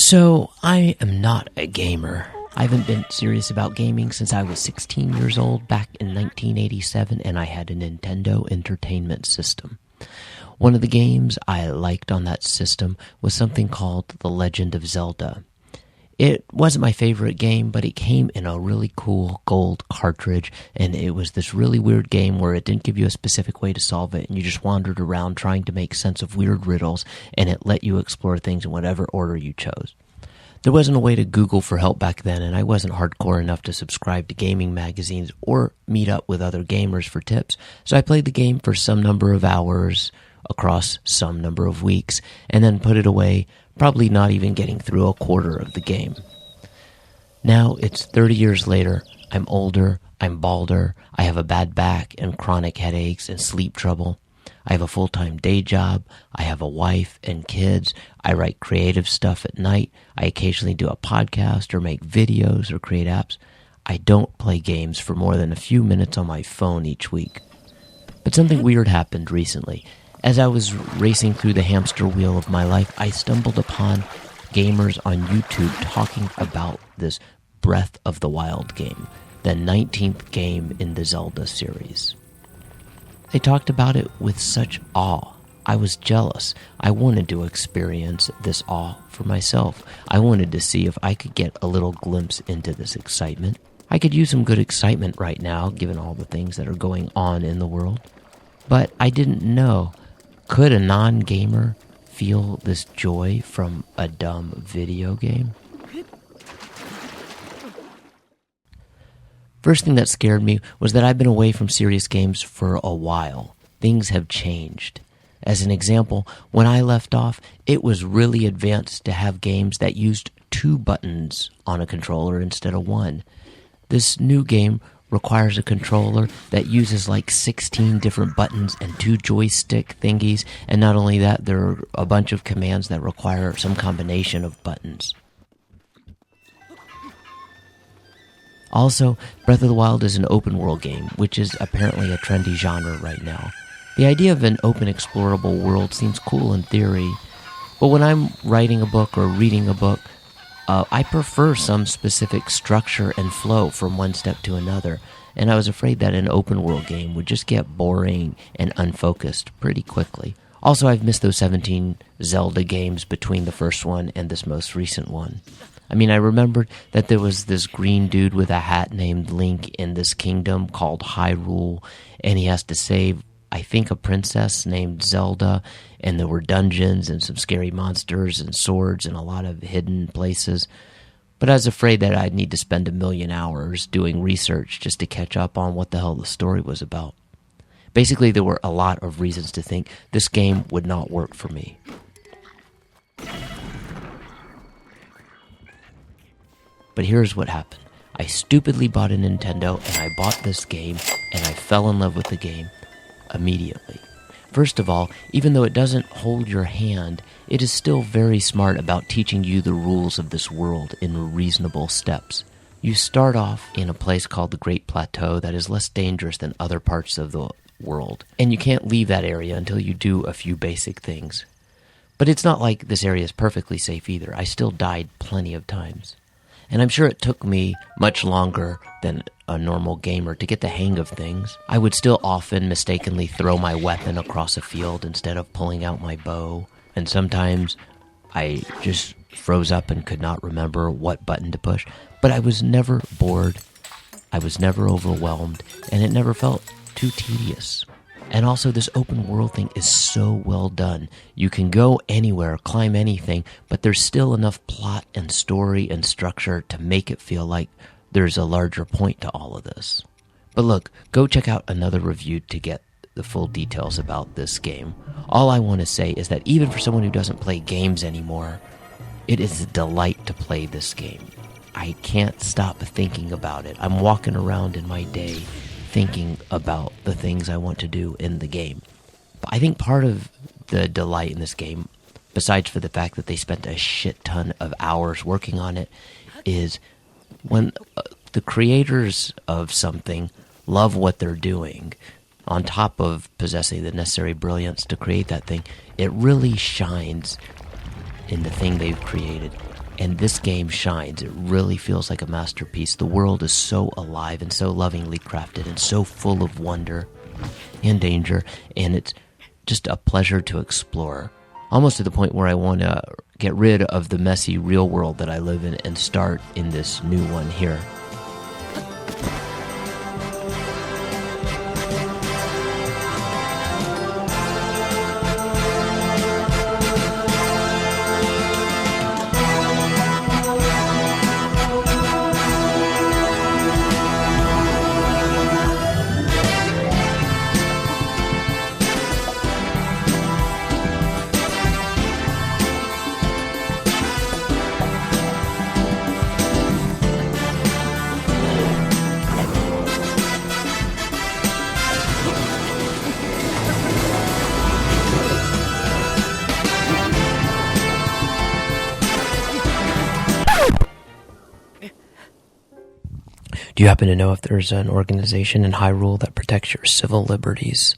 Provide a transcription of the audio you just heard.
So, I am not a gamer. I haven't been serious about gaming since I was 16 years old back in 1987, and I had a Nintendo Entertainment System. One of the games I liked on that system was something called The Legend of Zelda. It wasn't my favorite game, but it came in a really cool gold cartridge, and it was this really weird game where it didn't give you a specific way to solve it, and you just wandered around trying to make sense of weird riddles, and it let you explore things in whatever order you chose. There wasn't a way to Google for help back then, and I wasn't hardcore enough to subscribe to gaming magazines or meet up with other gamers for tips, so I played the game for some number of hours across some number of weeks, and then put it away, probably not even getting through a quarter of the game. Now it's 30 years later, I'm older, I'm balder, I have a bad back and chronic headaches and sleep trouble. I have a full-time day job, I have a wife and kids, I write creative stuff at night, I occasionally do a podcast or make videos or create apps. I don't play games for more than a few minutes on my phone each week. But something weird happened recently. As I was racing through the hamster wheel of my life, I stumbled upon gamers on YouTube talking about this Breath of the Wild game, the 19th game in the Zelda series. They talked about it with such awe. I was jealous. I wanted to experience this awe for myself. I wanted to see if I could get a little glimpse into this excitement. I could use some good excitement right now, given all the things that are going on in the world. But I didn't know. Could a non-gamer feel this joy from a dumb video game? First thing that scared me was that I've been away from serious games for a while. Things have changed. As an example, when I left off, it was really advanced to have games that used 2 buttons on a controller instead of 1. This new game requires a controller that uses like 16 different buttons and 2 joystick thingies, and not only that, there are a bunch of commands that require some combination of buttons. Also, Breath of the Wild is an open world game, which is apparently a trendy genre right now. The idea of an open explorable world seems cool in theory, but when I'm writing a book or reading a book, I prefer some specific structure and flow from one step to another, and I was afraid that an open world game would just get boring and unfocused pretty quickly. Also, I've missed those 17 Zelda games between the first one and this most recent one. I mean, I remembered that there was this green dude with a hat named Link in this kingdom called Hyrule, and he has to save, I think, a princess named Zelda, and there were dungeons and some scary monsters and swords and a lot of hidden places. But I was afraid that I'd need to spend 1,000,000 hours doing research just to catch up on what the hell the story was about. Basically, there were a lot of reasons to think this game would not work for me. But here's what happened. I stupidly bought a Nintendo, and I bought this game, and I fell in love with the game immediately. First of all, even though it doesn't hold your hand, it is still very smart about teaching you the rules of this world in reasonable steps. You start off in a place called the Great Plateau that is less dangerous than other parts of the world, and you can't leave that area until you do a few basic things. But it's not like this area is perfectly safe either. I still died plenty of times. And I'm sure it took me much longer than a normal gamer to get the hang of things. I would still often mistakenly throw my weapon across a field instead of pulling out my bow. And sometimes I just froze up and could not remember what button to push. But I was never bored. I was never overwhelmed. And it never felt too tedious. And also, this open world thing is so well done. You can go anywhere, climb anything, but there's still enough plot and story and structure to make it feel like there's a larger point to all of this. But look, go check out another review to get the full details about this game. All I want to say is that even for someone who doesn't play games anymore, it is a delight to play this game. I can't stop thinking about it. I'm walking around in my day thinking about the things I want to do in the game. But I think part of the delight in this game, besides for the fact that they spent a shit ton of hours working on it, is when the creators of something love what they're doing, on top of possessing the necessary brilliance to create that thing, it really shines in the thing they've created. And this game shines. It really feels like a masterpiece. The world is so alive and so lovingly crafted and so full of wonder and danger, and it's just a pleasure to explore. Almost to the point where I want to get rid of the messy real world that I live in and start in this new one here. Do you happen to know if there's an organization in Hyrule that protects your civil liberties?